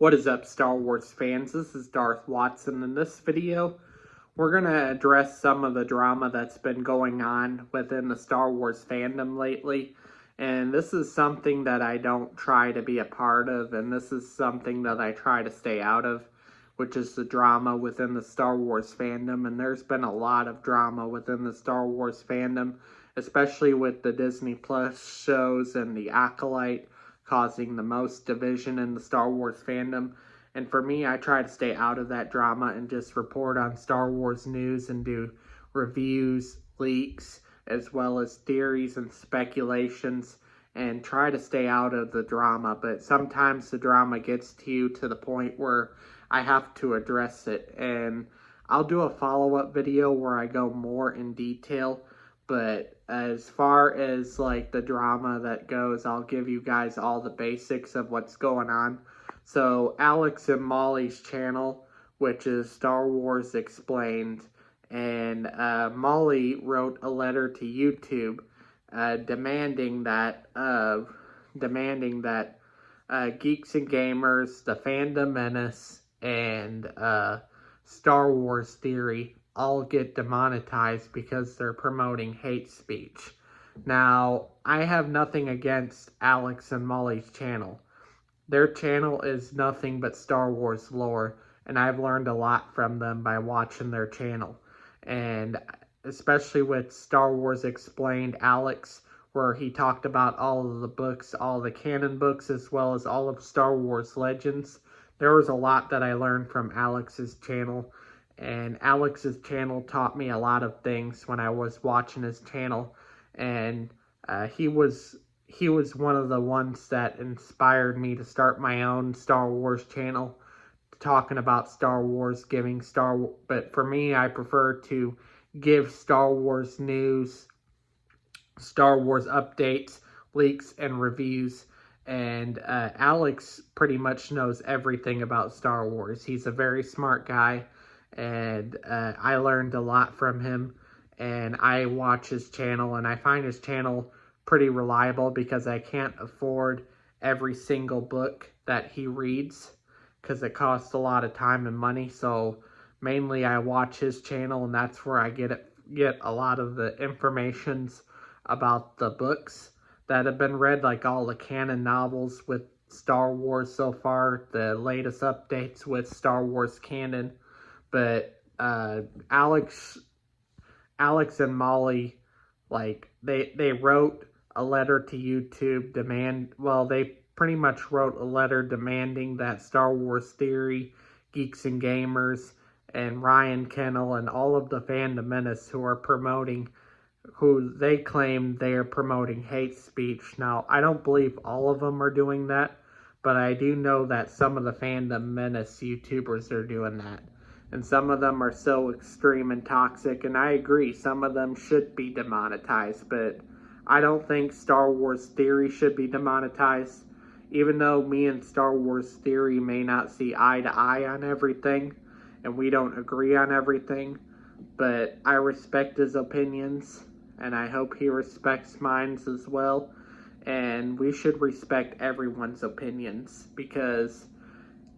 What is up, Star Wars fans? This is Darth Watson. In this video, we're going to address some of the drama that's been going on within the Star Wars fandom lately. And this is something that I don't try to be a part of, and this is something that I try to stay out of, which is the drama within the Star Wars fandom. And there's been a lot of drama within the Star Wars fandom, especially with the Disney Plus shows and the Acolyte causing the most division in the Star Wars fandom. And for me, I try to stay out of that drama and just report on Star Wars news and do reviews, leaks, as well as theories and speculations, and try to stay out of the drama. But sometimes the drama gets to you to the point where I have to address it. And I'll do a follow-up video where I go more in detail. But as far as like the drama that goes, I'll give you guys all the basics of what's going on. So Alex and Molly's channel, which is Star Wars Explained, and Molly wrote a letter to YouTube demanding that Geeks and Gamers, the Fandom Menace, and Star Wars Theory all get demonetized because they're promoting hate speech. Now, I have nothing against Alex and Molly's channel. Their channel is nothing but Star Wars lore, and I've learned a lot from them by watching their channel. And especially with Star Wars Explained, Alex, where he talked about all of the books, all the canon books, as well as all of Star Wars Legends. There was a lot that I learned from Alex's channel. And Alex's channel taught me a lot of things when I was watching his channel. And he was one of the ones that inspired me to start my own Star Wars channel, talking about Star Wars, but for me, I prefer to give Star Wars news, Star Wars updates, leaks, and reviews. And Alex pretty much knows everything about Star Wars. He's a very smart guy. And I learned a lot from him, and I watch his channel, and I find his channel pretty reliable because I can't afford every single book that he reads because it costs a lot of time and money. So mainly I watch his channel, and that's where I get a lot of the informations about the books that have been read, like all the canon novels with Star Wars so far, the latest updates with Star Wars canon. But Alex and Molly, like, they wrote a letter to YouTube they pretty much wrote a letter demanding that Star Wars Theory, Geeks and Gamers, and Ryan Kennel, and all of the Fandom Menace who they claim they are promoting hate speech. Now, I don't believe all of them are doing that, but I do know that some of the Fandom Menace YouTubers are doing that. And some of them are so extreme and toxic, and I agree, some of them should be demonetized, but I don't think Star Wars Theory should be demonetized, even though me and Star Wars Theory may not see eye to eye on everything, and we don't agree on everything, but I respect his opinions, and I hope he respects mine as well, and we should respect everyone's opinions, because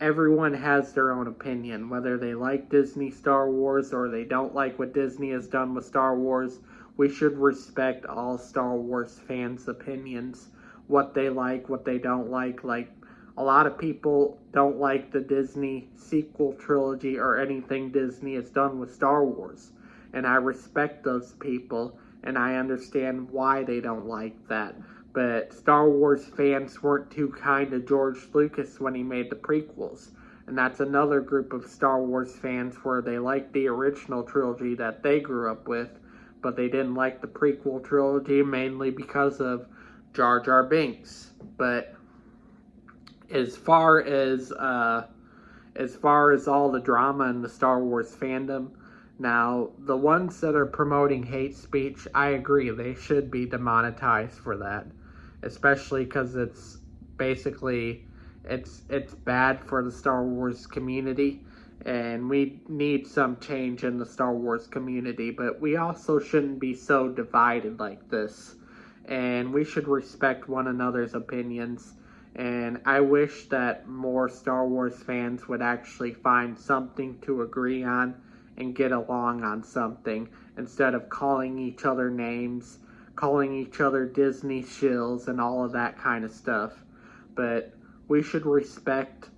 everyone has their own opinion, whether they like Disney Star Wars or they don't like what Disney has done with Star Wars. We should respect all Star Wars fans' opinions, what they like, what they don't like. Like, a lot of people don't like the Disney sequel trilogy or anything Disney has done with Star Wars. And I respect those people, and I understand why they don't like that. But Star Wars fans weren't too kind to George Lucas when he made the prequels. And that's another group of Star Wars fans where they like the original trilogy that they grew up with, but they didn't like the prequel trilogy mainly because of Jar Jar Binks. But as far as all the drama in the Star Wars fandom, now, the ones that are promoting hate speech, I agree, they should be demonetized for that. Especially because it's bad for the Star Wars community, and we need some change in the Star Wars community, but we also shouldn't be so divided like this. And we should respect one another's opinions, And I wish that more Star Wars fans would actually find something to agree on and get along on something instead of calling each other names, calling each other Disney shills, and all of that kind of stuff. But we should respect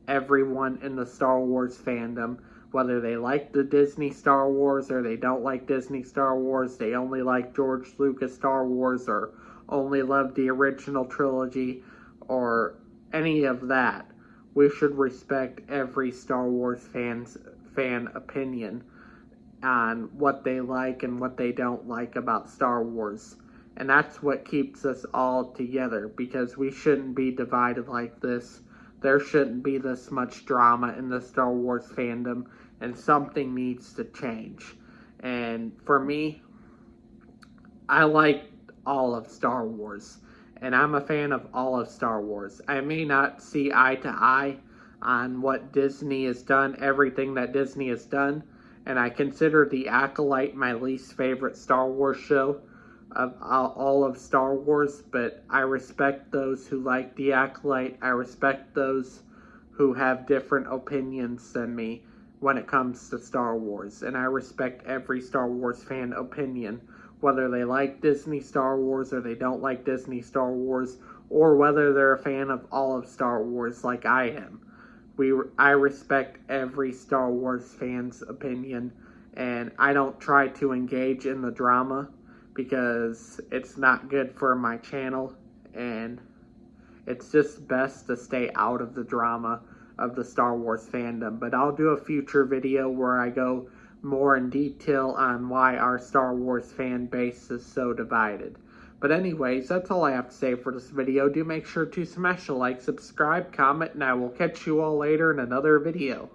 everyone in the Star Wars fandom, whether they like the Disney Star Wars or they don't like Disney Star Wars, they only like George Lucas Star Wars or only love the original trilogy or any of that. We should respect every Star Wars fan opinion on what they like and what they don't like about Star Wars. And that's what keeps us all together, because we shouldn't be divided like this. There shouldn't be this much drama in the Star Wars fandom, and something needs to change. And for me, I like all of Star Wars, and I'm a fan of all of Star Wars. I may not see eye to eye on what Disney has done, everything that Disney has done, and I consider The Acolyte my least favorite Star Wars show of all of Star Wars, but I respect those who like The Acolyte. I respect those who have different opinions than me when it comes to Star Wars, and I respect every Star Wars fan opinion, whether they like Disney Star Wars or they don't like Disney Star Wars, or whether they're a fan of all of Star Wars like I am. I respect every Star Wars fan's opinion, and I don't try to engage in the drama because it's not good for my channel, and it's just best to stay out of the drama of the Star Wars fandom. But I'll do a future video where I go more in detail on why our Star Wars fan base is so divided. But anyways, that's all I have to say for this video. Do make sure to smash a like, subscribe, comment, and I will catch you all later in another video.